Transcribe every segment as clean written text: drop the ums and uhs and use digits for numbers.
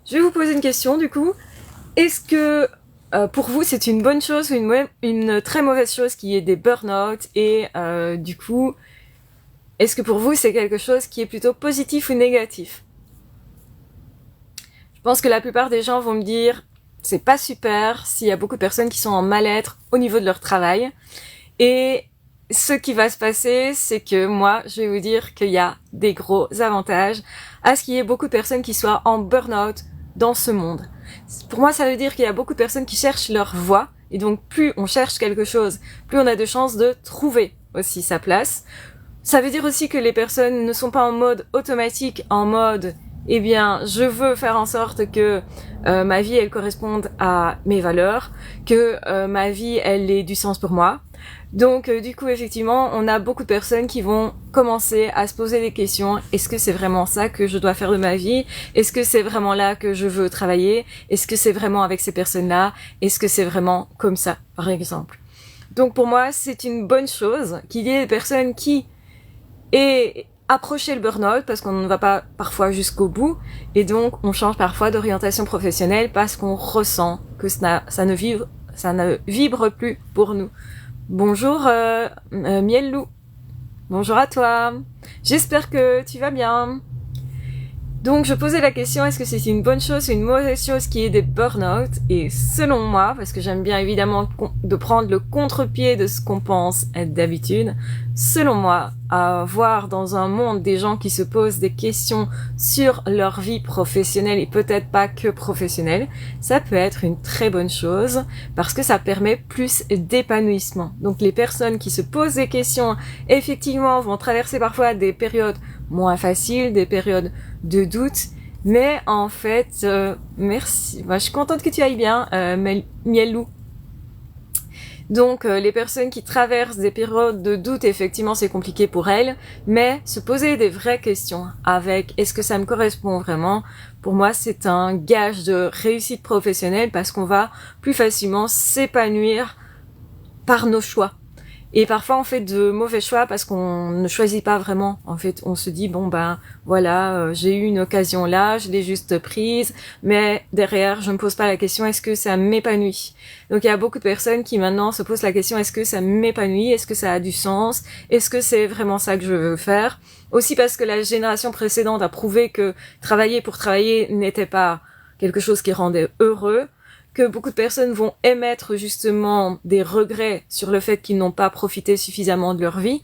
Je vais vous poser une question du coup. Est-ce que pour vous c'est une bonne chose ou une très mauvaise chose qu'il y ait des burn-out et du coup, est-ce que pour vous c'est quelque chose qui est plutôt positif ou négatif? Je pense que la plupart des gens vont me dire c'est pas super s'il y a beaucoup de personnes qui sont en mal-être au niveau de leur travail. Et ce qui va se passer, c'est que moi, je vais vous dire qu'il y a des gros avantages à ce qu'il y ait beaucoup de personnes qui soient en burn-out dans ce monde. Pour moi, ça veut dire qu'il y a beaucoup de personnes qui cherchent leur voie. Et donc, plus on cherche quelque chose, plus on a de chances de trouver aussi sa place. Ça veut dire aussi que les personnes ne sont pas en mode automatique, en mode eh bien, je veux faire en sorte que ma vie, elle corresponde à mes valeurs, que ma vie, elle ait du sens pour moi. Donc, du coup, effectivement, on a beaucoup de personnes qui vont commencer à se poser des questions. Est-ce que c'est vraiment ça que je dois faire de ma vie? Est-ce que c'est vraiment là que je veux travailler? Est-ce que c'est vraiment avec ces personnes-là? Est-ce que c'est vraiment comme ça, par exemple? Donc, pour moi, c'est une bonne chose qu'il y ait des personnes qui aient approché le burn-out parce qu'on ne va pas parfois jusqu'au bout et donc on change parfois d'orientation professionnelle parce qu'on ressent que ça ne vibre plus pour nous. Bonjour Miellou, bonjour à toi, j'espère que tu vas bien. Donc je posais la question, est-ce que c'est une bonne chose ou une mauvaise chose qu'il y ait des burn-out? Et selon moi, parce que j'aime bien évidemment de prendre le contre-pied de ce qu'on pense être d'habitude, selon moi, avoir dans un monde des gens qui se posent des questions sur leur vie professionnelle et peut-être pas que professionnelle, ça peut être une très bonne chose parce que ça permet plus d'épanouissement. Donc les personnes qui se posent des questions, effectivement, vont traverser parfois des périodes moins faciles, des périodes de doute, mais en fait, merci. Moi, je suis contente que tu ailles bien, Miellou. Donc, les personnes qui traversent des périodes de doute, effectivement, c'est compliqué pour elles, mais se poser des vraies questions avec est-ce que ça me correspond vraiment, pour moi, c'est un gage de réussite professionnelle parce qu'on va plus facilement s'épanouir par nos choix. Et parfois on fait de mauvais choix parce qu'on ne choisit pas vraiment. En fait, on se dit bon ben voilà, j'ai eu une occasion là, je l'ai juste prise, mais derrière je me pose pas la question est-ce que ça m'épanouit. Donc il y a beaucoup de personnes qui maintenant se posent la question est-ce que ça m'épanouit, est-ce que ça a du sens, est-ce que c'est vraiment ça que je veux faire. Aussi parce que la génération précédente a prouvé que travailler pour travailler n'était pas quelque chose qui rendait heureux, que beaucoup de personnes vont émettre justement des regrets sur le fait qu'ils n'ont pas profité suffisamment de leur vie.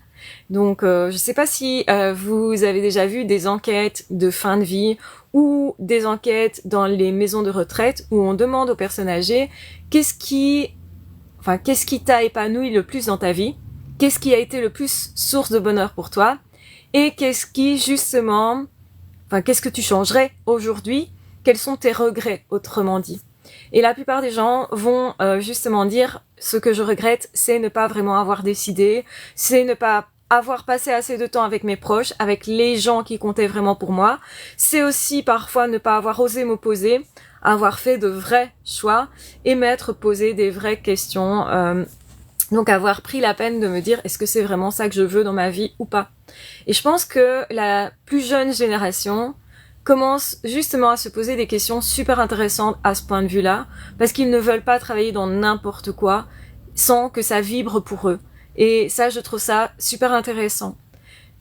Donc, je sais pas si vous avez déjà vu des enquêtes de fin de vie ou des enquêtes dans les maisons de retraite où on demande aux personnes âgées qu'est-ce qui t'a épanoui le plus dans ta vie, qu'est-ce qui a été le plus source de bonheur pour toi et qu'est-ce que tu changerais aujourd'hui, quels sont tes regrets autrement dit. Et la plupart des gens vont justement dire ce que je regrette, c'est ne pas vraiment avoir décidé, c'est ne pas avoir passé assez de temps avec mes proches, avec les gens qui comptaient vraiment pour moi. C'est aussi parfois ne pas avoir osé m'opposer, avoir fait de vrais choix et m'être posé des vraies questions. Donc avoir pris la peine de me dire est-ce que c'est vraiment ça que je veux dans ma vie ou pas. Et je pense que la plus jeune génération commencent justement à se poser des questions super intéressantes à ce point de vue-là, parce qu'ils ne veulent pas travailler dans n'importe quoi sans que ça vibre pour eux. Et ça, je trouve ça super intéressant.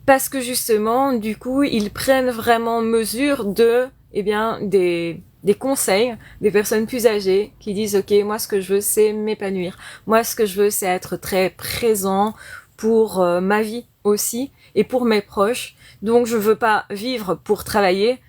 Parce que justement, du coup, ils prennent vraiment mesure de, des conseils des personnes plus âgées qui disent, OK, moi, ce que je veux, c'est m'épanouir. Moi, ce que je veux, c'est être très présent pour ma vie aussi et pour mes proches. Donc, je veux pas vivre pour travailler.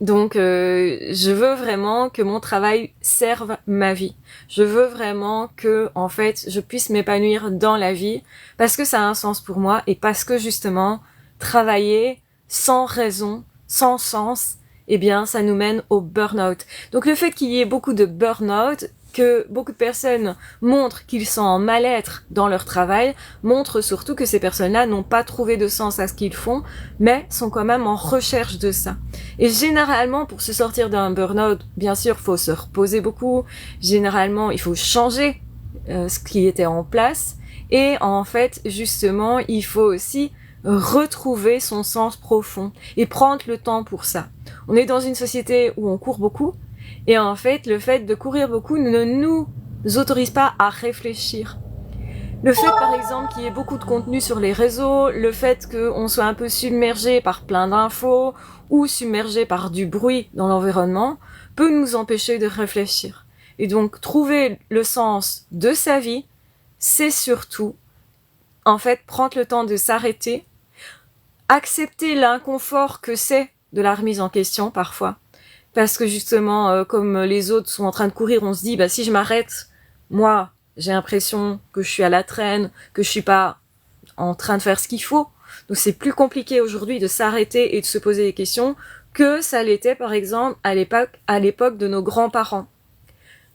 Donc, je veux vraiment que mon travail serve ma vie. Je veux vraiment que, en fait, je puisse m'épanouir dans la vie parce que ça a un sens pour moi et parce que justement, travailler sans raison, sans sens, eh bien, ça nous mène au burn-out. Donc, le fait qu'il y ait beaucoup de burn-out, que beaucoup de personnes montrent qu'ils sont en mal-être dans leur travail, montre surtout que ces personnes-là n'ont pas trouvé de sens à ce qu'ils font, mais sont quand même en recherche de ça. Et généralement, pour se sortir d'un burn-out, bien sûr, faut se reposer beaucoup. Généralement, il faut changer ce qui était en place. Et en fait, justement, il faut aussi retrouver son sens profond et prendre le temps pour ça. On est dans une société où on court beaucoup et en fait, le fait de courir beaucoup ne nous autorise pas à réfléchir. Le fait, par exemple, qu'il y ait beaucoup de contenu sur les réseaux, le fait qu'on soit un peu submergé par plein d'infos ou submergé par du bruit dans l'environnement peut nous empêcher de réfléchir. Et donc, trouver le sens de sa vie, c'est surtout, en fait, prendre le temps de s'arrêter, accepter l'inconfort que c'est de la remise en question parfois. Parce que justement, comme les autres sont en train de courir, on se dit, bah, si je m'arrête, moi, j'ai l'impression que je suis à la traîne, que je suis pas en train de faire ce qu'il faut. Donc c'est plus compliqué aujourd'hui de s'arrêter et de se poser des questions que ça l'était par exemple à l'époque de nos grands-parents.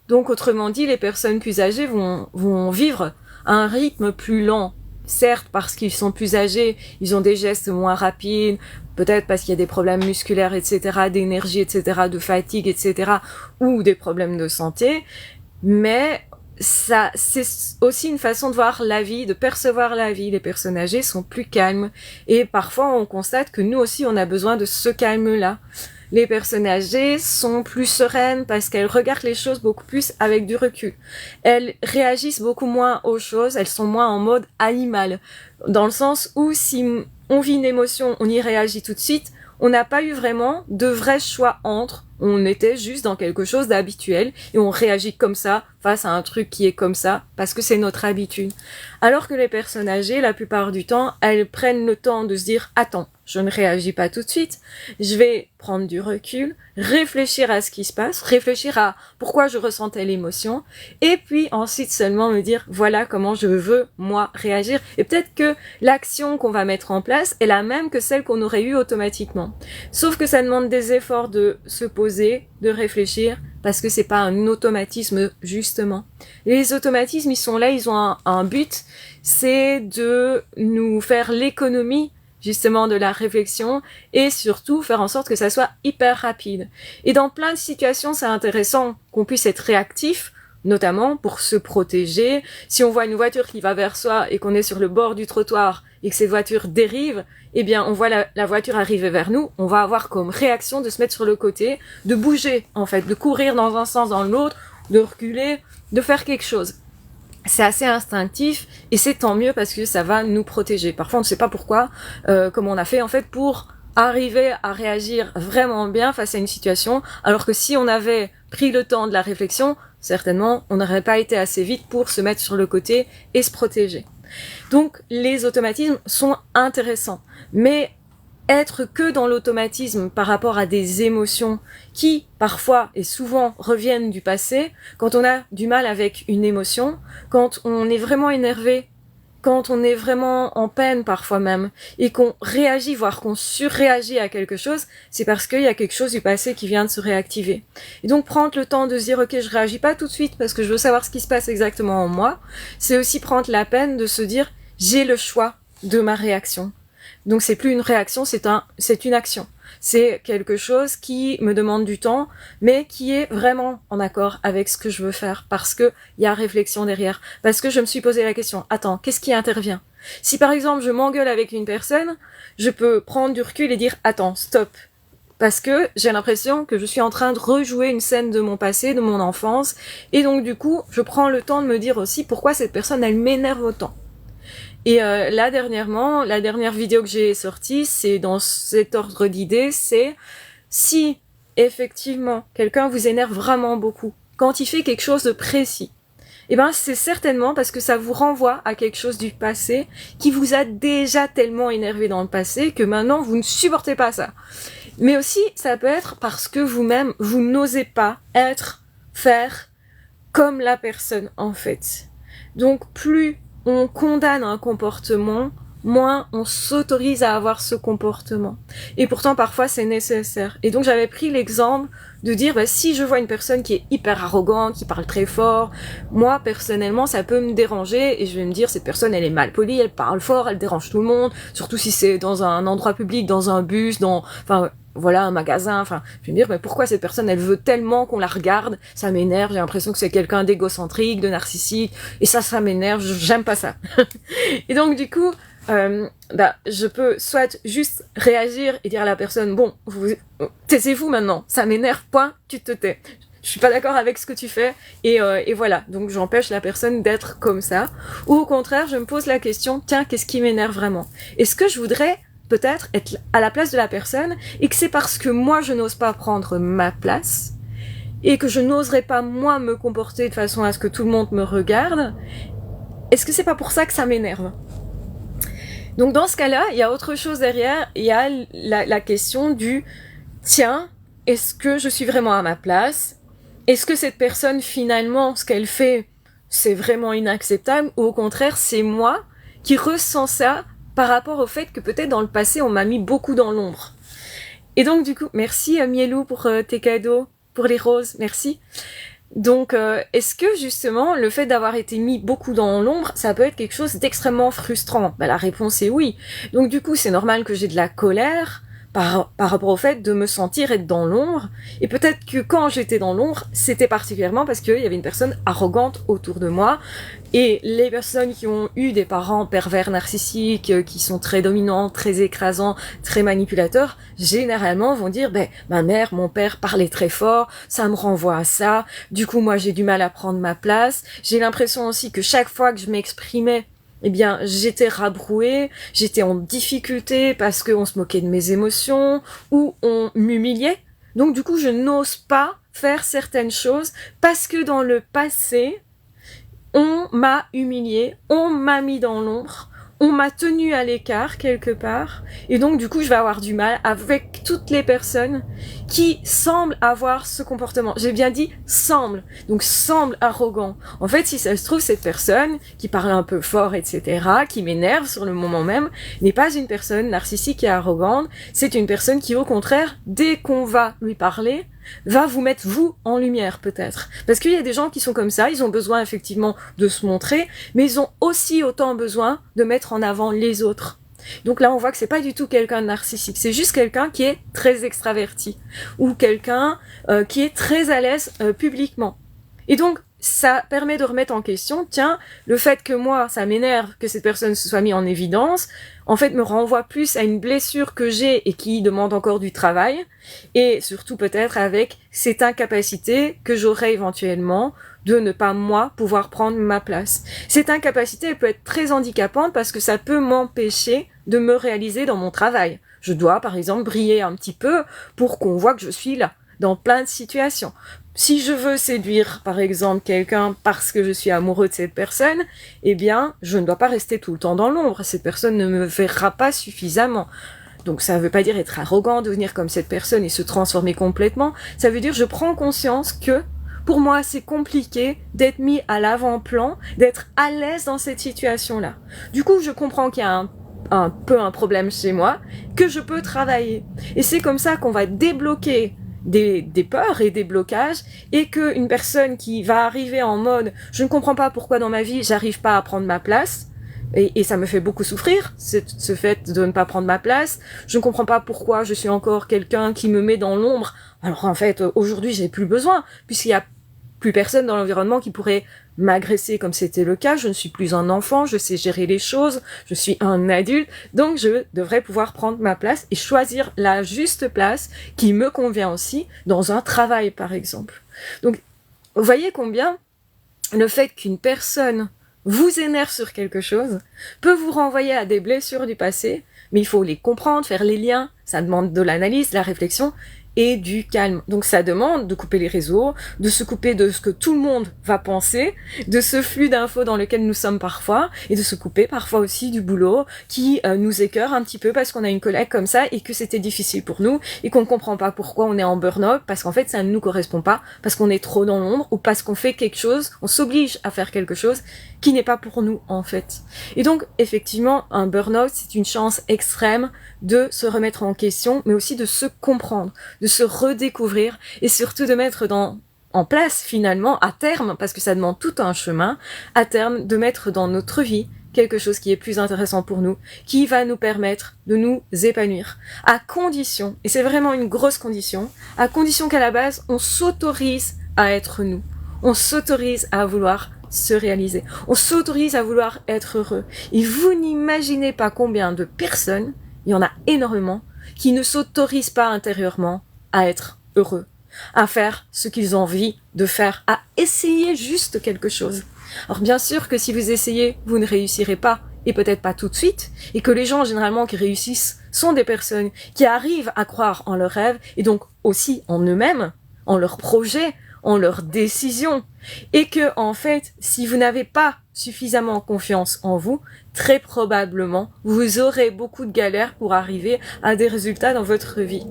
Donc autrement dit, les personnes plus âgées vont vivre à un rythme plus lent. Certes, parce qu'ils sont plus âgés, ils ont des gestes moins rapides, peut-être parce qu'il y a des problèmes musculaires, etc., d'énergie, etc., de fatigue, etc., ou des problèmes de santé, mais ça, c'est aussi une façon de voir la vie, de percevoir la vie. Les personnes âgées sont plus calmes. Et parfois, on constate que nous aussi, on a besoin de ce calme-là. Les personnes âgées sont plus sereines parce qu'elles regardent les choses beaucoup plus avec du recul. Elles réagissent beaucoup moins aux choses, elles sont moins en mode animal. Dans le sens où si on vit une émotion, on y réagit tout de suite, on n'a pas eu vraiment de vrai choix entre. On était juste dans quelque chose d'habituel et on réagit comme ça face à un truc qui est comme ça parce que c'est notre habitude. Alors que les personnes âgées, la plupart du temps, elles prennent le temps de se dire « Attends, je ne réagis pas tout de suite, je vais prendre du recul, réfléchir à ce qui se passe, réfléchir à pourquoi je ressens telle émotion et puis ensuite seulement me dire voilà comment je veux moi réagir. Et peut-être que l'action qu'on va mettre en place est la même que celle qu'on aurait eue automatiquement. Sauf que ça demande des efforts de se poser, de réfléchir, parce que c'est pas un automatisme justement. Les automatismes, ils sont là, ils ont un but, c'est de nous faire l'économie justement de la réflexion et surtout faire en sorte que ça soit hyper rapide. Et dans plein de situations, c'est intéressant qu'on puisse être réactif, notamment pour se protéger. Si on voit une voiture qui va vers soi et qu'on est sur le bord du trottoir et que cette voiture dérive, eh bien on voit la voiture arriver vers nous, on va avoir comme réaction de se mettre sur le côté, de bouger en fait, de courir dans un sens, dans l'autre, de reculer, de faire quelque chose. C'est assez instinctif et c'est tant mieux parce que ça va nous protéger. Parfois on ne sait pas pourquoi, comment on a fait en fait pour arriver à réagir vraiment bien face à une situation, alors que si on avait pris le temps de la réflexion, certainement on n'aurait pas été assez vite pour se mettre sur le côté et se protéger. Donc les automatismes sont intéressants, mais être que dans l'automatisme par rapport à des émotions qui, parfois et souvent, reviennent du passé, quand on a du mal avec une émotion, quand on est vraiment énervé, quand on est vraiment en peine parfois même, et qu'on réagit, voire qu'on surréagit à quelque chose, c'est parce qu'il y a quelque chose du passé qui vient de se réactiver. Et donc prendre le temps de se dire « Ok, je réagis pas tout de suite parce que je veux savoir ce qui se passe exactement en moi », c'est aussi prendre la peine de se dire « J'ai le choix de ma réaction ». Donc c'est plus une réaction, c'est une action. C'est quelque chose qui me demande du temps, mais qui est vraiment en accord avec ce que je veux faire, parce que il y a réflexion derrière, parce que je me suis posé la question, attends, qu'est-ce qui intervient? Si par exemple je m'engueule avec une personne, je peux prendre du recul et dire, attends, stop, parce que j'ai l'impression que je suis en train de rejouer une scène de mon passé, de mon enfance, et donc du coup, je prends le temps de me dire aussi pourquoi cette personne, elle m'énerve autant. Et là dernièrement, la dernière vidéo que j'ai sortie, c'est dans cet ordre d'idées, c'est si effectivement quelqu'un vous énerve vraiment beaucoup, quand il fait quelque chose de précis, eh ben c'est certainement parce que ça vous renvoie à quelque chose du passé qui vous a déjà tellement énervé dans le passé que maintenant vous ne supportez pas ça. Mais aussi ça peut être parce que vous-même vous n'osez pas faire comme la personne en fait. Donc plus on condamne un comportement, moins on s'autorise à avoir ce comportement. Et pourtant, parfois, c'est nécessaire. Et donc, j'avais pris l'exemple de dire, si je vois une personne qui est hyper arrogante, qui parle très fort, moi, personnellement, ça peut me déranger et je vais me dire, cette personne, elle est mal polie, elle parle fort, elle dérange tout le monde, surtout si c'est dans un endroit public, dans un bus, voilà, un magasin, je vais me dire, mais pourquoi cette personne, elle veut tellement qu'on la regarde, ça m'énerve, j'ai l'impression que c'est quelqu'un d'égocentrique, de narcissique, et ça m'énerve, j'aime pas ça. Et donc, du coup, je peux soit juste réagir et dire à la personne, bon, taisez-vous maintenant, ça m'énerve, point, tu te tais. Je suis pas d'accord avec ce que tu fais, et voilà. Donc j'empêche la personne d'être comme ça. Ou au contraire, je me pose la question, tiens, qu'est-ce qui m'énerve vraiment? Est-ce que je voudrais peut-être être à la place de la personne, et que c'est parce que moi je n'ose pas prendre ma place, et que je n'oserais pas moi me comporter de façon à ce que tout le monde me regarde, est-ce que c'est pas pour ça que ça m'énerve? Donc dans ce cas-là, il y a autre chose derrière, il y a la question du tiens, est-ce que je suis vraiment à ma place? Est-ce que cette personne finalement, ce qu'elle fait, c'est vraiment inacceptable, ou au contraire, c'est moi qui ressens ça par rapport au fait que peut-être dans le passé, on m'a mis beaucoup dans l'ombre. Et donc du coup, merci Mielou pour tes cadeaux, pour les roses, merci. Donc, est-ce que justement, le fait d'avoir été mis beaucoup dans l'ombre, ça peut être quelque chose d'extrêmement frustrant? La réponse est oui. Donc du coup, c'est normal que j'ai de la colère par rapport au fait de me sentir être dans l'ombre. Et peut-être que quand j'étais dans l'ombre, c'était particulièrement parce qu'il y avait une personne arrogante autour de moi. Et les personnes qui ont eu des parents pervers narcissiques, qui sont très dominants, très écrasants, très manipulateurs, généralement vont dire, ma mère, mon père parlaient très fort, ça me renvoie à ça, du coup moi j'ai du mal à prendre ma place. J'ai l'impression aussi que chaque fois que je m'exprimais, j'étais rabrouée, j'étais en difficulté parce qu'on se moquait de mes émotions, ou on m'humiliait. Donc du coup je n'ose pas faire certaines choses parce que dans le passé, on m'a humilié, on m'a mis dans l'ombre, on m'a tenu à l'écart quelque part, et donc du coup je vais avoir du mal avec toutes les personnes qui semblent avoir ce comportement. J'ai bien dit semble, donc semble arrogant. En fait, si ça se trouve, cette personne qui parle un peu fort, etc., qui m'énerve sur le moment même, n'est pas une personne narcissique et arrogante, c'est une personne qui au contraire, dès qu'on va lui parler, va vous mettre vous en lumière peut-être. Parce qu'il y a des gens qui sont comme ça, ils ont besoin effectivement de se montrer, mais ils ont aussi autant besoin de mettre en avant les autres. Donc là on voit que c'est pas du tout quelqu'un de narcissique, c'est juste quelqu'un qui est très extraverti, ou quelqu'un qui est très à l'aise publiquement. Et donc ça permet de remettre en question, tiens, le fait que moi, ça m'énerve que cette personne se soit mise en évidence, en fait, me renvoie plus à une blessure que j'ai et qui demande encore du travail, et surtout peut-être avec cette incapacité que j'aurais éventuellement de ne pas, moi, pouvoir prendre ma place. Cette incapacité, elle peut être très handicapante parce que ça peut m'empêcher de me réaliser dans mon travail. Je dois, par exemple, briller un petit peu pour qu'on voit que je suis là, dans plein de situations. Si je veux séduire, par exemple, quelqu'un parce que je suis amoureux de cette personne, je ne dois pas rester tout le temps dans l'ombre. Cette personne ne me verra pas suffisamment. Donc ça ne veut pas dire être arrogant, devenir comme cette personne et se transformer complètement. Ça veut dire je prends conscience que pour moi, c'est compliqué d'être mis à l'avant-plan, d'être à l'aise dans cette situation-là. Du coup, je comprends qu'il y a un peu un problème chez moi, que je peux travailler. Et c'est comme ça qu'on va débloquer des peurs et des blocages, et qu'une personne qui va arriver en mode « je ne comprends pas pourquoi dans ma vie j'arrive pas à prendre ma place », et ça me fait beaucoup souffrir, ce fait de ne pas prendre ma place, je ne comprends pas pourquoi je suis encore quelqu'un qui me met dans l'ombre, alors en fait aujourd'hui j'ai plus besoin, puisqu'il y a plus personne dans l'environnement qui pourrait m'agresser comme c'était le cas, je ne suis plus un enfant, je sais gérer les choses, je suis un adulte, donc je devrais pouvoir prendre ma place et choisir la juste place qui me convient aussi dans un travail par exemple. Donc vous voyez combien le fait qu'une personne vous énerve sur quelque chose peut vous renvoyer à des blessures du passé, mais il faut les comprendre, faire les liens, ça demande de l'analyse, de la réflexion, et du calme. Donc ça demande de couper les réseaux, de se couper de ce que tout le monde va penser, de ce flux d'infos dans lequel nous sommes parfois, et de se couper parfois aussi du boulot qui nous écœure un petit peu parce qu'on a une collègue comme ça et que c'était difficile pour nous et qu'on ne comprend pas pourquoi on est en burn-out, parce qu'en fait ça ne nous correspond pas, parce qu'on est trop dans l'ombre ou parce qu'on fait quelque chose, on s'oblige à faire quelque chose qui n'est pas pour nous en fait. Et donc effectivement un burn-out c'est une chance extrême de se remettre en question, mais aussi de se comprendre, de se redécouvrir et surtout de mettre en place finalement à terme, parce que ça demande tout un chemin, à terme de mettre dans notre vie quelque chose qui est plus intéressant pour nous, qui va nous permettre de nous épanouir, à condition, et c'est vraiment une grosse condition, à condition qu'à la base on s'autorise à être nous, on s'autorise à vouloir se réaliser. On s'autorise à vouloir être heureux. Et vous n'imaginez pas combien de personnes, il y en a énormément, qui ne s'autorisent pas intérieurement à être heureux, à faire ce qu'ils ont envie de faire, à essayer juste quelque chose. Alors bien sûr que si vous essayez, vous ne réussirez pas, et peut-être pas tout de suite, et que les gens généralement qui réussissent sont des personnes qui arrivent à croire en leurs rêves, et donc aussi en eux-mêmes, en leurs projets, en leurs décisions, et que en fait, si vous n'avez pas suffisamment confiance en vous, très probablement, vous aurez beaucoup de galères pour arriver à des résultats dans votre vie.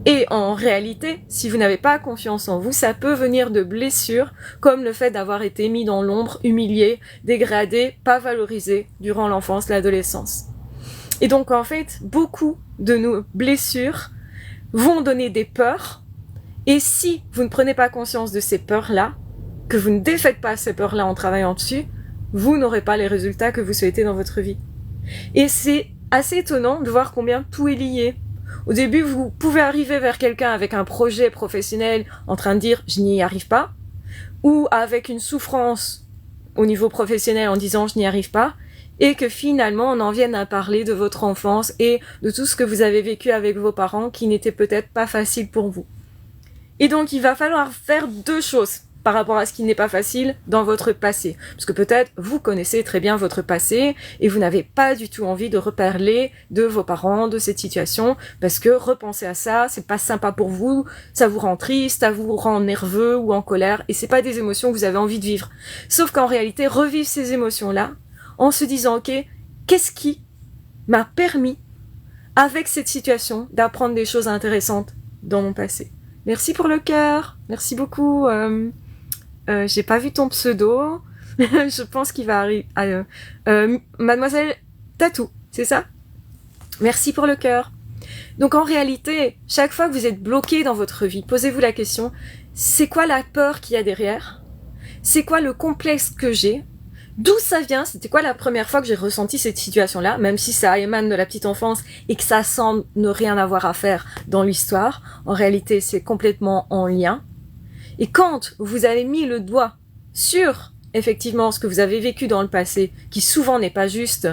Et en réalité, si vous n'avez pas confiance en vous, ça peut venir de blessures, comme le fait d'avoir été mis dans l'ombre, humilié, dégradé, pas valorisé durant l'enfance, l'adolescence. Et donc en fait, beaucoup de nos blessures vont donner des peurs, et si vous ne prenez pas conscience de ces peurs-là, que vous ne défaites pas ces peurs-là en travaillant dessus, vous n'aurez pas les résultats que vous souhaitez dans votre vie. Et c'est assez étonnant de voir combien tout est lié. Au début, vous pouvez arriver vers quelqu'un avec un projet professionnel en train de dire « je n'y arrive pas » ou avec une souffrance au niveau professionnel en disant « je n'y arrive pas » et que finalement on en vienne à parler de votre enfance et de tout ce que vous avez vécu avec vos parents qui n'était peut-être pas facile pour vous. Et donc il va falloir faire deux choses par rapport à ce qui n'est pas facile dans votre passé. Parce que peut-être vous connaissez très bien votre passé et vous n'avez pas du tout envie de reparler de vos parents, de cette situation, parce que repenser à ça, c'est pas sympa pour vous, ça vous rend triste, ça vous rend nerveux ou en colère, et c'est pas des émotions que vous avez envie de vivre. Sauf qu'en réalité, revivre ces émotions-là, en se disant, ok, qu'est-ce qui m'a permis, avec cette situation, d'apprendre des choses intéressantes dans mon passé. Merci pour le cœur, merci beaucoup. J'ai pas vu ton pseudo. Je pense qu'il va arriver. Mademoiselle Tatou, c'est ça? Merci pour le cœur. Donc en réalité, chaque fois que vous êtes bloqué dans votre vie, posez-vous la question, c'est quoi la peur qu'il y a derrière? C'est quoi le complexe que j'ai? D'où ça vient? C'était quoi la première fois que j'ai ressenti cette situation-là? Même si ça émane de la petite enfance et que ça semble ne rien avoir à faire dans l'histoire, en réalité c'est complètement en lien. Et quand vous avez mis le doigt sur, effectivement, ce que vous avez vécu dans le passé, qui souvent n'est pas juste,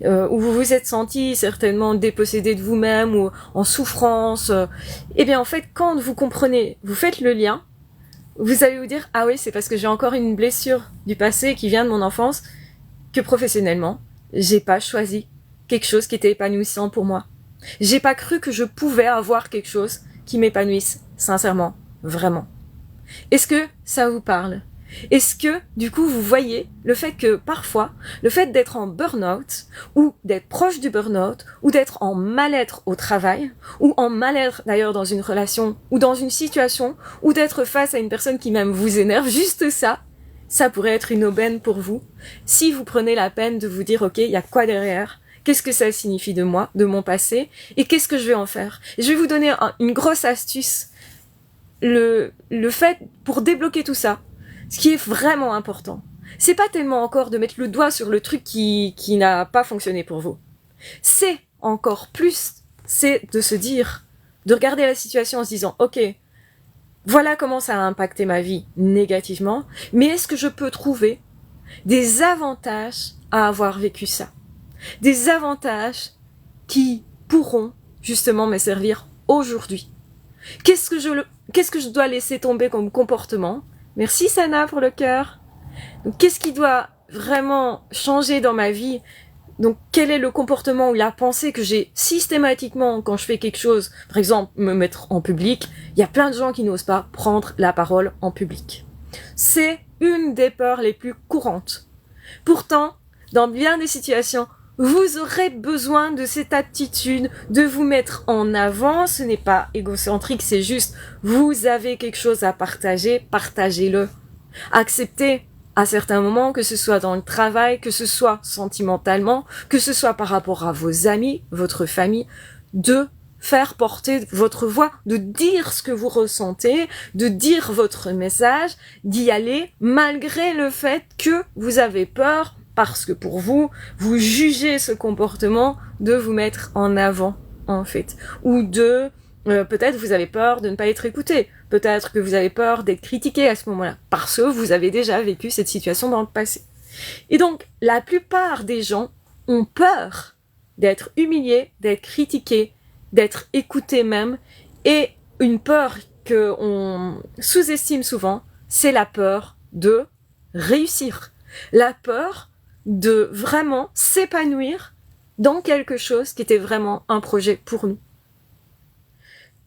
où vous vous êtes senti certainement dépossédé de vous-même ou en souffrance, eh bien en fait, quand vous comprenez, vous faites le lien, vous allez vous dire « Ah oui, c'est parce que j'ai encore une blessure du passé qui vient de mon enfance, que professionnellement, j'ai pas choisi quelque chose qui était épanouissant pour moi. J'ai pas cru que je pouvais avoir quelque chose qui m'épanouisse, sincèrement, vraiment. » Est-ce que ça vous parle? Est-ce que, du coup, vous voyez le fait que, parfois, le fait d'être en burn-out, ou d'être proche du burn-out, ou d'être en mal-être au travail, ou en mal-être, d'ailleurs, dans une relation, ou dans une situation, ou d'être face à une personne qui même vous énerve, juste ça, ça pourrait être une aubaine pour vous, si vous prenez la peine de vous dire, ok, il y a quoi derrière? Qu'est-ce que ça signifie de moi, de mon passé, et qu'est-ce que je vais en faire? Et je vais vous donner une grosse astuce. Le fait, pour débloquer tout ça, ce qui est vraiment important, c'est pas tellement encore de mettre le doigt sur le truc qui n'a pas fonctionné pour vous. C'est encore plus, c'est de se dire, de regarder la situation en se disant, ok, voilà comment ça a impacté ma vie négativement, mais est-ce que je peux trouver des avantages à avoir vécu ça? Des avantages qui pourront justement me servir aujourd'hui. Qu'est-ce que je dois laisser tomber comme comportement? Merci Sana pour le cœur. Donc, qu'est-ce qui doit vraiment changer dans ma vie? Donc, quel est le comportement ou la pensée que j'ai systématiquement quand je fais quelque chose? Par exemple, me mettre en public. Il y a plein de gens qui n'osent pas prendre la parole en public. C'est une des peurs les plus courantes. Pourtant, dans bien des situations, vous aurez besoin de cette attitude de vous mettre en avant. Ce n'est pas égocentrique, c'est juste vous avez quelque chose à partager, partagez-le. Acceptez à certains moments, que ce soit dans le travail, que ce soit sentimentalement, que ce soit par rapport à vos amis, votre famille, de faire porter votre voix, de dire ce que vous ressentez, de dire votre message, d'y aller malgré le fait que vous avez peur, parce que pour vous, vous jugez ce comportement de vous mettre en avant, en fait, ou de Peut-être vous avez peur de ne pas être écouté. Peut-être que vous avez peur d'être critiqué à ce moment-là, parce que vous avez déjà vécu cette situation dans le passé. Et donc, la plupart des gens ont peur d'être humiliés, d'être critiqués, d'être écoutés même. Et une peur qu'on sous-estime souvent, c'est la peur de réussir. La peur de vraiment s'épanouir dans quelque chose qui était vraiment un projet pour nous.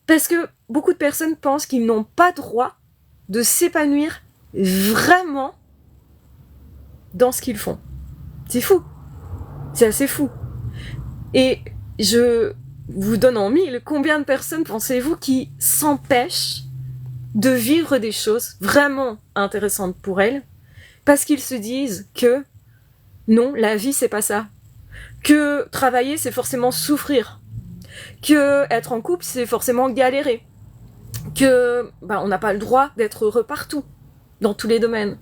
Parce que beaucoup de personnes pensent qu'ils n'ont pas droit de s'épanouir vraiment dans ce qu'ils font. C'est fou. C'est assez fou. Et je vous donne en mille, combien de personnes pensez-vous qui s'empêchent de vivre des choses vraiment intéressantes pour elles parce qu'ils se disent que non, la vie c'est pas ça. Que travailler c'est forcément souffrir. Que être en couple c'est forcément galérer. Que on n'a pas le droit d'être heureux partout, dans tous les domaines.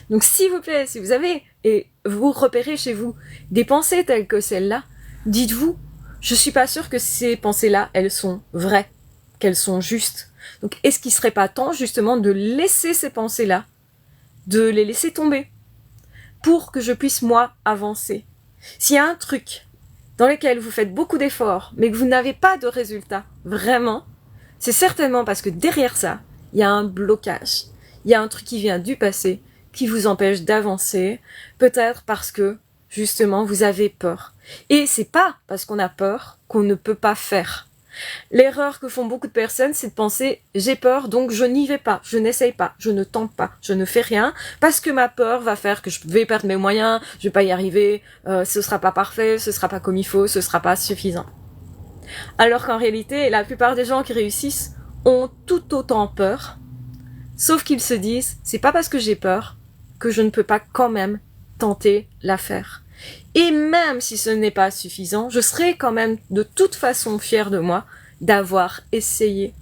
Donc s'il vous plaît, si vous avez et vous repérez chez vous des pensées telles que celles-là, dites-vous, je suis pas sûre que ces pensées-là, elles sont vraies, qu'elles sont justes. Donc est-ce qu'il serait pas temps justement de laisser ces pensées-là, de les laisser tomber, pour que je puisse moi avancer. S'il y a un truc dans lequel vous faites beaucoup d'efforts, mais que vous n'avez pas de résultat, vraiment, c'est certainement parce que derrière ça, il y a un blocage. Il y a un truc qui vient du passé, qui vous empêche d'avancer, peut-être parce que, justement, vous avez peur. Et c'est pas parce qu'on a peur qu'on ne peut pas faire. L'erreur que font beaucoup de personnes, c'est de penser « j'ai peur, donc je n'y vais pas, je n'essaye pas, je ne tente pas, je ne fais rien, parce que ma peur va faire que je vais perdre mes moyens, je vais pas y arriver, ce sera pas parfait, ce sera pas comme il faut, ce sera pas suffisant. » Alors qu'en réalité, la plupart des gens qui réussissent ont tout autant peur, sauf qu'ils se disent « c'est pas parce que j'ai peur que je ne peux pas quand même tenter l'affaire. » Et même si ce n'est pas suffisant, je serai quand même de toute façon fière de moi d'avoir essayé.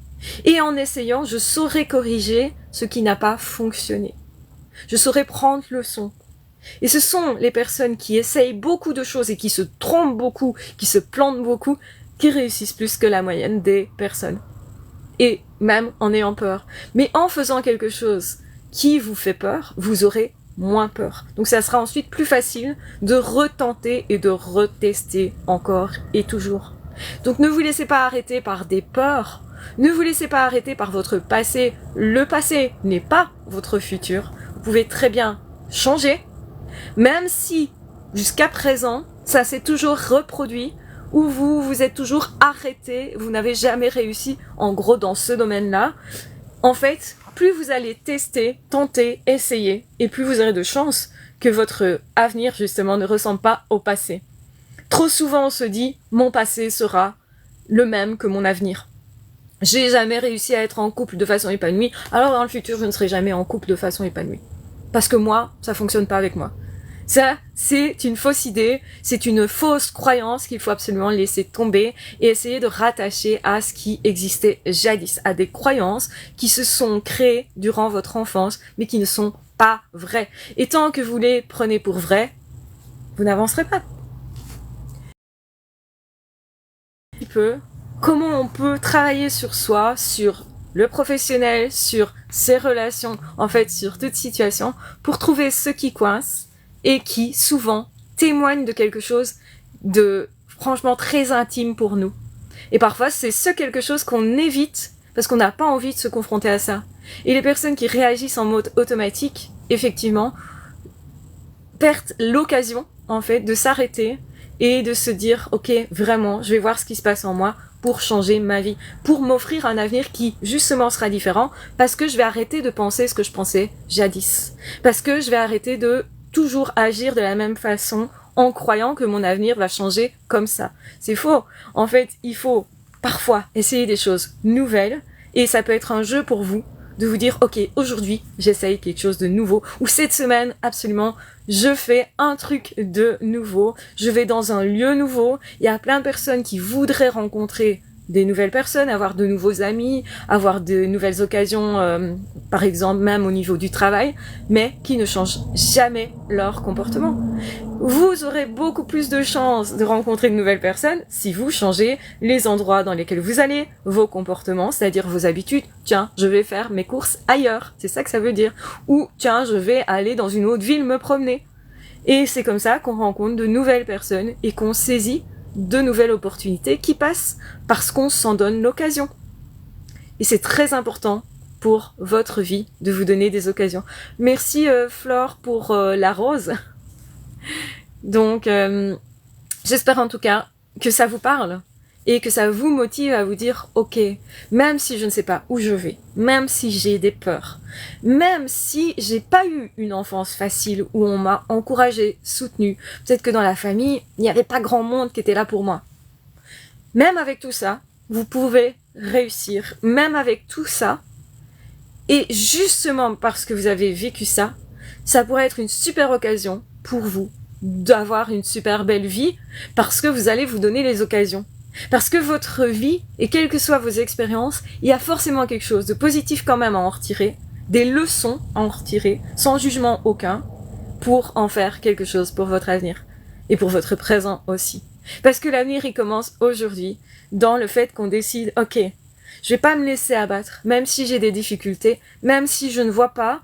Et en essayant, je saurai corriger ce qui n'a pas fonctionné. Je saurai prendre leçon. Et ce sont les personnes qui essayent beaucoup de choses et qui se trompent beaucoup, qui se plantent beaucoup, qui réussissent plus que la moyenne des personnes. Et même en ayant peur. Mais en faisant quelque chose qui vous fait peur, vous aurez moins peur. Donc ça sera ensuite plus facile de retenter et de retester encore et toujours. Donc ne vous laissez pas arrêter par des peurs, ne vous laissez pas arrêter par votre passé. Le passé n'est pas votre futur. Vous pouvez très bien changer, même si jusqu'à présent ça s'est toujours reproduit, ou vous êtes toujours arrêté, vous n'avez jamais réussi en gros dans ce domaine-là. En fait, plus vous allez tester, tenter, essayer, et plus vous aurez de chances que votre avenir, justement, ne ressemble pas au passé. Trop souvent, on se dit, mon passé sera le même que mon avenir. J'ai jamais réussi à être en couple de façon épanouie, alors dans le futur, je ne serai jamais en couple de façon épanouie. Parce que moi, ça fonctionne pas avec moi. Ça, c'est une fausse idée, c'est une fausse croyance qu'il faut absolument laisser tomber et essayer de rattacher à ce qui existait jadis, à des croyances qui se sont créées durant votre enfance, mais qui ne sont pas vraies. Et tant que vous les prenez pour vraies, vous n'avancerez pas. Comment on peut travailler sur soi, sur le professionnel, sur ses relations, en fait sur toute situation, pour trouver ce qui coince, et qui, souvent, témoignent de quelque chose de franchement très intime pour nous. Et parfois, c'est ce quelque chose qu'on évite parce qu'on n'a pas envie de se confronter à ça. Et les personnes qui réagissent en mode automatique, effectivement, perdent l'occasion, en fait, de s'arrêter et de se dire « Ok, vraiment, je vais voir ce qui se passe en moi pour changer ma vie, pour m'offrir un avenir qui, justement, sera différent parce que je vais arrêter de penser ce que je pensais jadis. Parce que je vais arrêter de toujours agir de la même façon en croyant que mon avenir va changer comme ça. C'est faux. En fait, il faut parfois essayer des choses nouvelles et ça peut être un jeu pour vous de vous dire ok, aujourd'hui, j'essaye quelque chose de nouveau ou cette semaine, absolument, je fais un truc de nouveau, je vais dans un lieu nouveau. Il y a plein de personnes qui voudraient rencontrer des nouvelles personnes, avoir de nouveaux amis, avoir de nouvelles occasions, par exemple même au niveau du travail, mais qui ne changent jamais leur comportement. Vous aurez beaucoup plus de chances de rencontrer de nouvelles personnes si vous changez les endroits dans lesquels vous allez, vos comportements, c'est-à-dire vos habitudes. Tiens, je vais faire mes courses ailleurs, c'est ça que ça veut dire. Ou tiens, je vais aller dans une autre ville me promener. Et c'est comme ça qu'on rencontre de nouvelles personnes et qu'on saisit de nouvelles opportunités qui passent parce qu'on s'en donne l'occasion. Et c'est très important pour votre vie de vous donner des occasions. Merci Flore pour la rose. Donc j'espère en tout cas que ça vous parle et que ça vous motive à vous dire ok, même si je ne sais pas où je vais, même si j'ai des peurs, même si j'ai pas eu une enfance facile où on m'a encouragé, soutenu, peut-être que dans la famille, il n'y avait pas grand monde qui était là pour moi. Même avec tout ça, vous pouvez réussir, même avec tout ça, et justement parce que vous avez vécu ça, ça pourrait être une super occasion pour vous d'avoir une super belle vie parce que vous allez vous donner les occasions. Parce que votre vie, et quelles que soient vos expériences, il y a forcément quelque chose de positif quand même à en retirer, des leçons à en retirer, sans jugement aucun, pour en faire quelque chose pour votre avenir. Et pour votre présent aussi. Parce que l'avenir, il commence aujourd'hui, dans le fait qu'on décide, ok, je vais pas me laisser abattre, même si j'ai des difficultés, même si je ne vois pas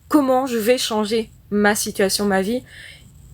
comment je vais changer ma situation, ma vie,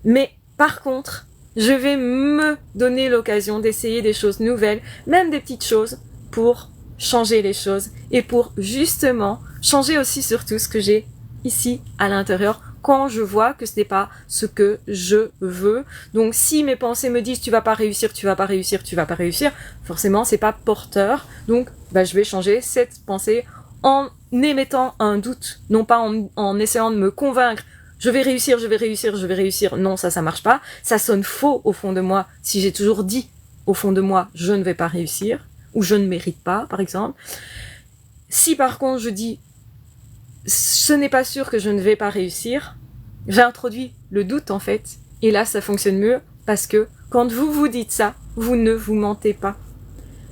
mais par contre, je vais me donner l'occasion d'essayer des choses nouvelles, même des petites choses, pour changer les choses et pour justement changer aussi surtout ce que j'ai ici à l'intérieur quand je vois que ce n'est pas ce que je veux. Donc si mes pensées me disent tu vas pas réussir, tu vas pas réussir, tu vas pas réussir, forcément c'est pas porteur. Donc je vais changer cette pensée en émettant un doute, non pas en essayant de me convaincre je vais réussir, je vais réussir, je vais réussir. Non, ça marche pas. Ça sonne faux au fond de moi. Si j'ai toujours dit au fond de moi, je ne vais pas réussir, ou je ne mérite pas, par exemple. Si par contre je dis, ce n'est pas sûr que je ne vais pas réussir, j'ai introduit le doute en fait. Et là, ça fonctionne mieux parce que quand vous vous dites ça, vous ne vous mentez pas.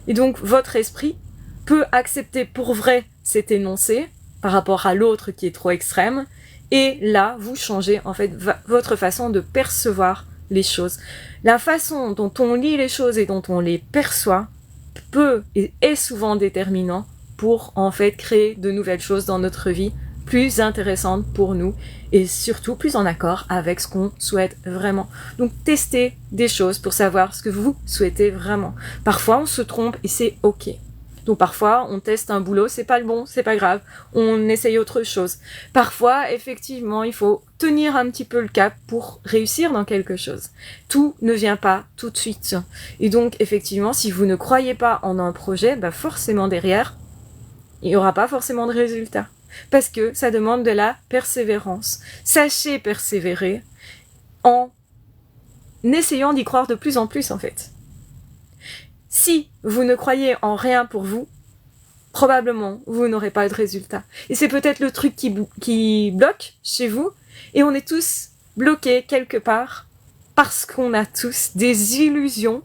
Et donc, votre esprit peut accepter pour vrai cet énoncé par rapport à l'autre qui est trop extrême. Et là, vous changez en fait votre façon de percevoir les choses. La façon dont on lit les choses et dont on les perçoit peut et est souvent déterminant pour en fait créer de nouvelles choses dans notre vie plus intéressantes pour nous et surtout plus en accord avec ce qu'on souhaite vraiment. Donc testez des choses pour savoir ce que vous souhaitez vraiment. Parfois on se trompe et c'est ok. Donc parfois, on teste un boulot, c'est pas le bon, c'est pas grave, on essaye autre chose. Parfois, effectivement, il faut tenir un petit peu le cap pour réussir dans quelque chose. Tout ne vient pas tout de suite. Et donc, effectivement, si vous ne croyez pas en un projet, forcément derrière, il n'y aura pas forcément de résultat. Parce que ça demande de la persévérance. Sachez persévérer en essayant d'y croire de plus en plus, en fait. Si vous ne croyez en rien pour vous, probablement vous n'aurez pas de résultat. Et c'est peut-être le truc qui bloque chez vous, et on est tous bloqués quelque part parce qu'on a tous des illusions,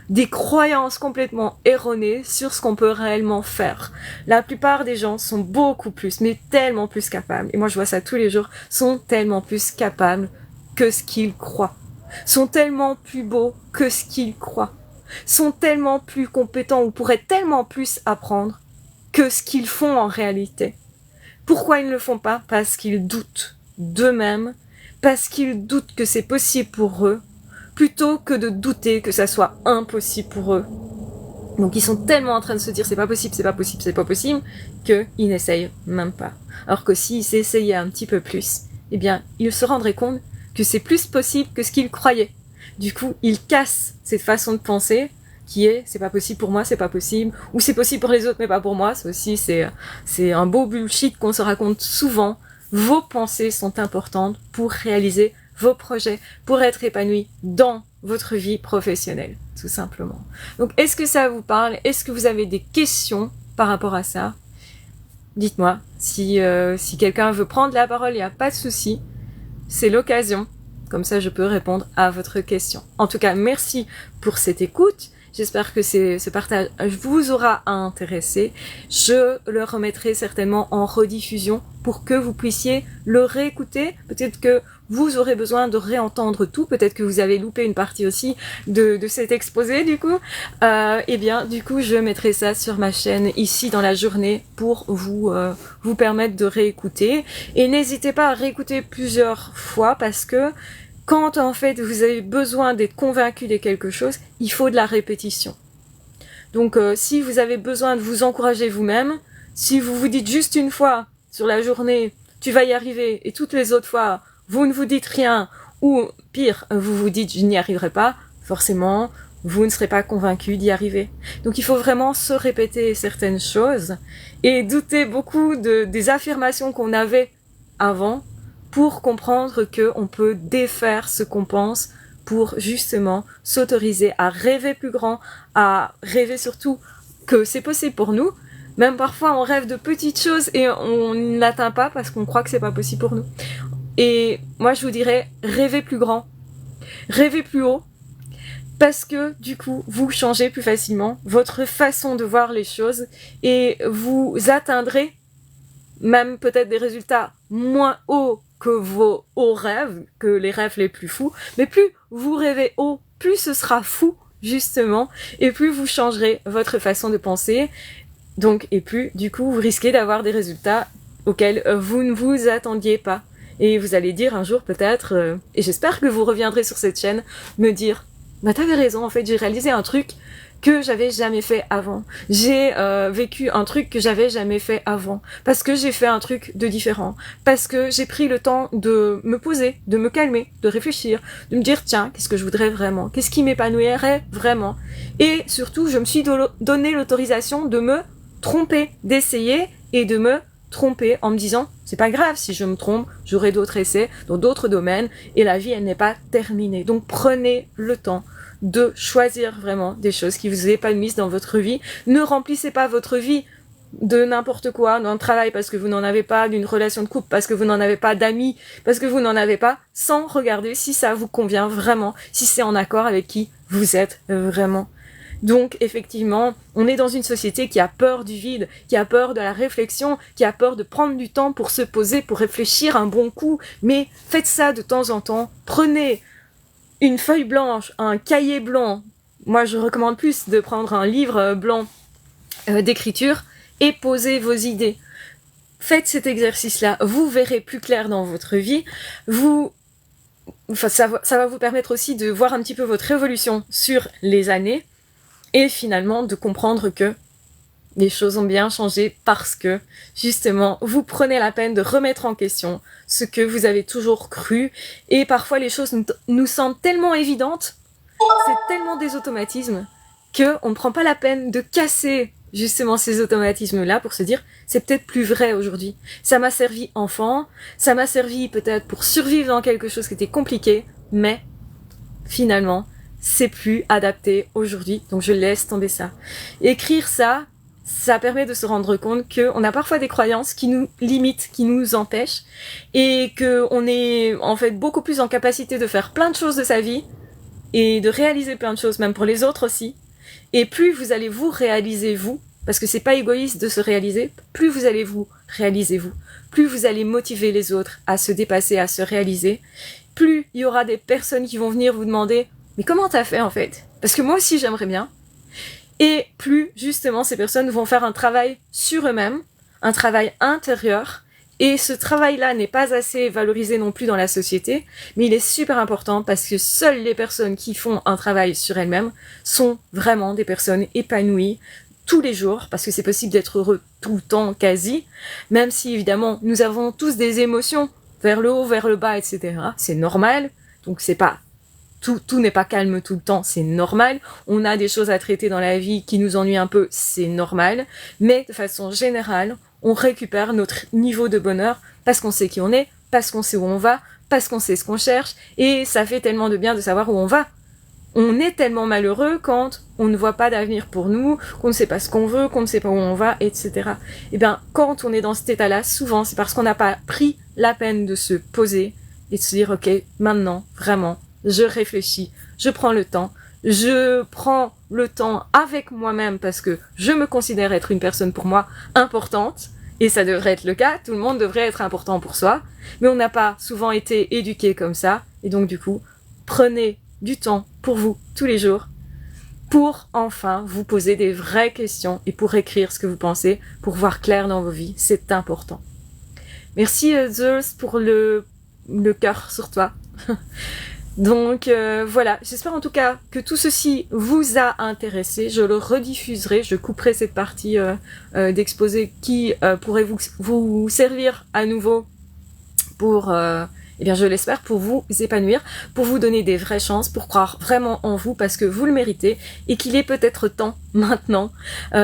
des croyances complètement erronées sur ce qu'on peut réellement faire. La plupart des gens sont beaucoup plus, mais tellement plus capables, et moi je vois ça tous les jours, sont tellement plus capables que ce qu'ils croient, sont tellement plus beaux que ce qu'ils croient, sont tellement plus compétents ou pourraient tellement plus apprendre que ce qu'ils font en réalité. Pourquoi ils ne le font pas ? Parce qu'ils doutent d'eux-mêmes, parce qu'ils doutent que c'est possible pour eux, plutôt que de douter que ça soit impossible pour eux. Donc ils sont tellement en train de se dire c'est pas possible, c'est pas possible, c'est pas possible, qu'ils n'essayent même pas. Alors que s'ils s'essayaient un petit peu plus, eh bien ils se rendraient compte que c'est plus possible que ce qu'ils croyaient. Du coup, ils cassent cette façon de penser qui est c'est pas possible pour moi, c'est pas possible, ou c'est possible pour les autres mais pas pour moi. Ça aussi c'est un beau bullshit qu'on se raconte souvent. Vos pensées sont importantes pour réaliser vos projets, pour être épanoui dans votre vie professionnelle, tout simplement. Donc est-ce que ça vous parle ? Est-ce que vous avez des questions par rapport à ça ? Dites-moi. Si quelqu'un veut prendre la parole, il n'y a pas de souci. C'est l'occasion. Comme ça, je peux répondre à votre question. En tout cas, merci pour cette écoute J'espère que ce partage vous aura intéressé. Je le remettrai certainement en rediffusion pour que vous puissiez le réécouter. Peut-être que vous aurez besoin de réentendre tout. Peut-être que vous avez loupé une partie aussi de cet exposé, du coup. Eh bien, du coup, je mettrai ça sur ma chaîne ici dans la journée pour vous permettre de réécouter. Et n'hésitez pas à réécouter plusieurs fois parce que quand en fait vous avez besoin d'être convaincu de quelque chose, il faut de la répétition. Donc si vous avez besoin de vous encourager vous-même, si vous vous dites juste une fois sur la journée, tu vas y arriver, et toutes les autres fois, vous ne vous dites rien, ou pire, vous vous dites je n'y arriverai pas, forcément, vous ne serez pas convaincu d'y arriver. Donc il faut vraiment se répéter certaines choses et douter beaucoup des affirmations qu'on avait avant pour comprendre que on peut défaire ce qu'on pense pour justement s'autoriser à rêver plus grand, à rêver surtout que c'est possible pour nous. Même parfois on rêve de petites choses et on n'atteint pas parce qu'on croit que c'est pas possible pour nous. Et moi je vous dirais, rêvez plus grand, rêvez plus haut, parce que du coup vous changez plus facilement votre façon de voir les choses et vous atteindrez même peut-être des résultats moins hauts que vos hauts rêves, que les rêves les plus fous, mais plus vous rêvez haut, plus ce sera fou justement, et plus vous changerez votre façon de penser. Donc, et plus, du coup, vous risquez d'avoir des résultats auxquels vous ne vous attendiez pas. Et vous allez dire un jour peut-être, et j'espère que vous reviendrez sur cette chaîne, me dire, bah t'avais raison, en fait, j'ai réalisé un truc que j'avais jamais fait avant. J'ai vécu un truc que j'avais jamais fait avant. Parce que j'ai fait un truc de différent. Parce que j'ai pris le temps de me poser, de me calmer, de réfléchir, de me dire, tiens, qu'est-ce que je voudrais vraiment? Qu'est-ce qui m'épanouirait vraiment? Et surtout, je me suis donné l'autorisation de me tromper, d'essayer et de me tromper en me disant c'est pas grave si je me trompe, j'aurai d'autres essais dans d'autres domaines et la vie elle n'est pas terminée. Donc prenez le temps de choisir vraiment des choses qui vous épanouissent dans votre vie. Ne remplissez pas votre vie de n'importe quoi, d'un travail parce que vous n'en avez pas, d'une relation de couple parce que vous n'en avez pas, d'amis parce que vous n'en avez pas, sans regarder si ça vous convient vraiment, si c'est en accord avec qui vous êtes vraiment. Donc effectivement, on est dans une société qui a peur du vide, qui a peur de la réflexion, qui a peur de prendre du temps pour se poser, pour réfléchir un bon coup. Mais faites ça de temps en temps. Prenez une feuille blanche, un cahier blanc. Moi, je recommande plus de prendre un livre blanc d'écriture et posez vos idées. Faites cet exercice-là. Vous verrez plus clair dans votre vie. Ça va vous permettre aussi de voir un petit peu votre évolution sur les années. Et finalement, de comprendre que les choses ont bien changé parce que, justement, vous prenez la peine de remettre en question ce que vous avez toujours cru. Et parfois, les choses nous semblent tellement évidentes, c'est tellement des automatismes, qu'on ne prend pas la peine de casser, justement, ces automatismes-là pour se dire, c'est peut-être plus vrai aujourd'hui. Ça m'a servi enfant, ça m'a servi peut-être pour survivre dans quelque chose qui était compliqué, mais, finalement, c'est plus adapté aujourd'hui, donc je laisse tomber ça. Écrire ça, ça permet de se rendre compte qu'on a parfois des croyances qui nous limitent, qui nous empêchent, et qu'on est en fait beaucoup plus en capacité de faire plein de choses de sa vie, et de réaliser plein de choses, même pour les autres aussi. Et plus vous allez vous réaliser vous, parce que c'est pas égoïste de se réaliser, plus vous allez vous réaliser vous, plus vous allez motiver les autres à se dépasser, à se réaliser, plus il y aura des personnes qui vont venir vous demander mais comment t'as fait en fait? Parce que moi aussi j'aimerais bien. Et plus justement ces personnes vont faire un travail sur eux-mêmes, un travail intérieur. Et ce travail-là n'est pas assez valorisé non plus dans la société, mais il est super important parce que seules les personnes qui font un travail sur elles-mêmes sont vraiment des personnes épanouies tous les jours, parce que c'est possible d'être heureux tout le temps quasi, même si évidemment nous avons tous des émotions vers le haut, vers le bas, etc. C'est normal, donc c'est pas tout n'est pas calme tout le temps, c'est normal. On a des choses à traiter dans la vie qui nous ennuient un peu, c'est normal. Mais de façon générale, on récupère notre niveau de bonheur parce qu'on sait qui on est, parce qu'on sait où on va, parce qu'on sait ce qu'on cherche. Et ça fait tellement de bien de savoir où on va. On est tellement malheureux quand on ne voit pas d'avenir pour nous, qu'on ne sait pas ce qu'on veut, qu'on ne sait pas où on va, etc. Et bien, quand on est dans cet état-là, souvent, c'est parce qu'on n'a pas pris la peine de se poser et de se dire, ok, maintenant, vraiment, je réfléchis, je prends le temps, je prends le temps avec moi-même parce que je me considère être une personne pour moi importante, et ça devrait être le cas, tout le monde devrait être important pour soi, mais on n'a pas souvent été éduqué comme ça, et donc du coup, prenez du temps pour vous tous les jours, pour enfin vous poser des vraies questions et pour écrire ce que vous pensez, pour voir clair dans vos vies, c'est important. Merci Zeus pour le cœur sur toi. Donc voilà, j'espère en tout cas que tout ceci vous a intéressé. Je le rediffuserai, je couperai cette partie d'exposé qui pourrait vous servir à nouveau pour, eh bien je l'espère, pour vous épanouir, pour vous donner des vraies chances, pour croire vraiment en vous parce que vous le méritez et qu'il est peut-être temps maintenant.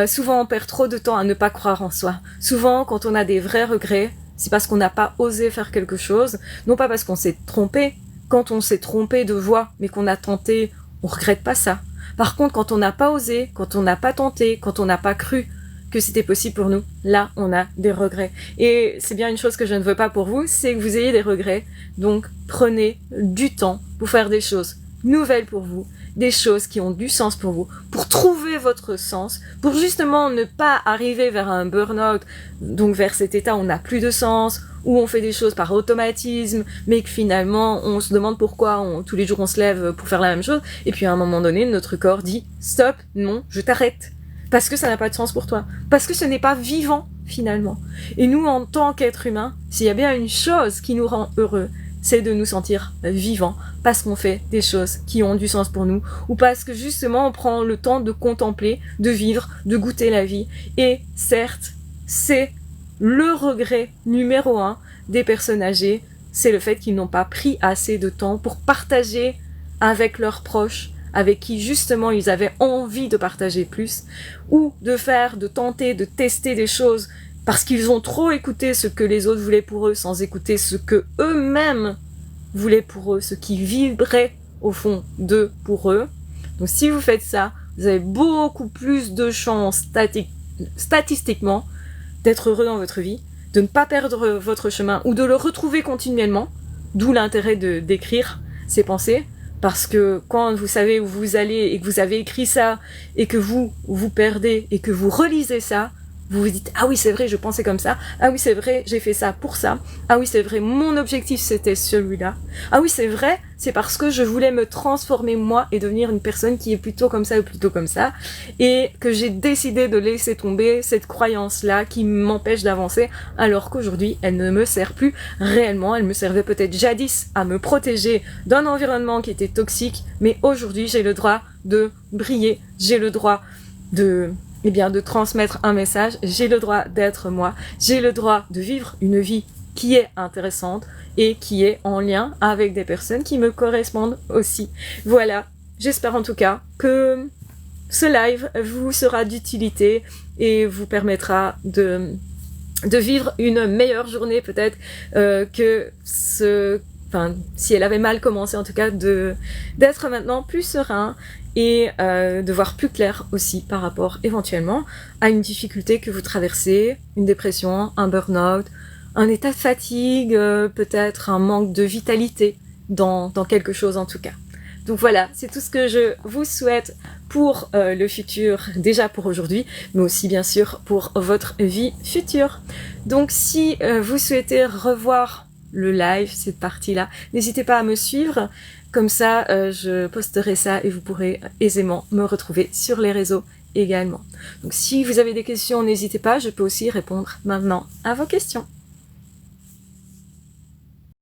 Souvent on perd trop de temps à ne pas croire en soi. Souvent quand on a des vrais regrets, c'est parce qu'on n'a pas osé faire quelque chose, non pas parce qu'on s'est trompé. Quand on s'est trompé de voie, mais qu'on a tenté, on regrette pas ça. Par contre, quand on n'a pas osé, quand on n'a pas tenté, quand on n'a pas cru que c'était possible pour nous, là, on a des regrets. Et c'est bien une chose que je ne veux pas pour vous, c'est que vous ayez des regrets. Donc, prenez du temps pour faire des choses nouvelles pour vous, des choses qui ont du sens pour vous, pour trouver votre sens, pour justement ne pas arriver vers un burn-out, donc vers cet état où on n'a plus de sens, où on fait des choses par automatisme, mais que finalement on se demande pourquoi tous les jours on se lève pour faire la même chose, et puis à un moment donné notre corps dit stop, non, je t'arrête, parce que ça n'a pas de sens pour toi, parce que ce n'est pas vivant finalement. Et nous en tant qu'êtres humains, s'il y a bien une chose qui nous rend heureux, c'est de nous sentir vivants, parce qu'on fait des choses qui ont du sens pour nous, ou parce que justement on prend le temps de contempler, de vivre, de goûter la vie. Et certes, c'est le regret numéro 1 des personnes âgées, c'est le fait qu'ils n'ont pas pris assez de temps pour partager avec leurs proches, avec qui justement ils avaient envie de partager plus, ou de tenter, de tester des choses, parce qu'ils ont trop écouté ce que les autres voulaient pour eux, sans écouter ce que eux-mêmes voulaient pour eux, ce qui vibrait au fond d'eux pour eux. Donc si vous faites ça, vous avez beaucoup plus de chances statistiquement d'être heureux dans votre vie, de ne pas perdre votre chemin ou de le retrouver continuellement, d'où l'intérêt d'écrire ses pensées, parce que quand vous savez où vous allez et que vous avez écrit ça et que vous perdez et que vous relisez ça, vous vous dites, ah oui, c'est vrai, je pensais comme ça. Ah oui, c'est vrai, j'ai fait ça pour ça. Ah oui, c'est vrai, mon objectif, c'était celui-là. Ah oui, c'est vrai, c'est parce que je voulais me transformer moi et devenir une personne qui est plutôt comme ça ou plutôt comme ça. Et que j'ai décidé de laisser tomber cette croyance-là qui m'empêche d'avancer, alors qu'aujourd'hui, elle ne me sert plus réellement. Elle me servait peut-être jadis à me protéger d'un environnement qui était toxique, mais aujourd'hui, j'ai le droit de briller. J'ai le droit de transmettre un message, j'ai le droit d'être moi, j'ai le droit de vivre une vie qui est intéressante et qui est en lien avec des personnes qui me correspondent aussi. Voilà, j'espère en tout cas que ce live vous sera d'utilité et vous permettra de vivre une meilleure journée peut-être si elle avait mal commencé en tout cas, d'être maintenant plus serein et de voir plus clair aussi par rapport éventuellement à une difficulté que vous traversez, une dépression, un burn-out, un état de fatigue, peut-être un manque de vitalité dans quelque chose en tout cas. Donc voilà, c'est tout ce que je vous souhaite pour le futur, déjà pour aujourd'hui, mais aussi bien sûr pour votre vie future. Donc si vous souhaitez revoir le live, cette partie-là, n'hésitez pas à me suivre. Comme ça, je posterai ça et vous pourrez aisément me retrouver sur les réseaux également. Donc si vous avez des questions, n'hésitez pas, je peux aussi répondre maintenant à vos questions.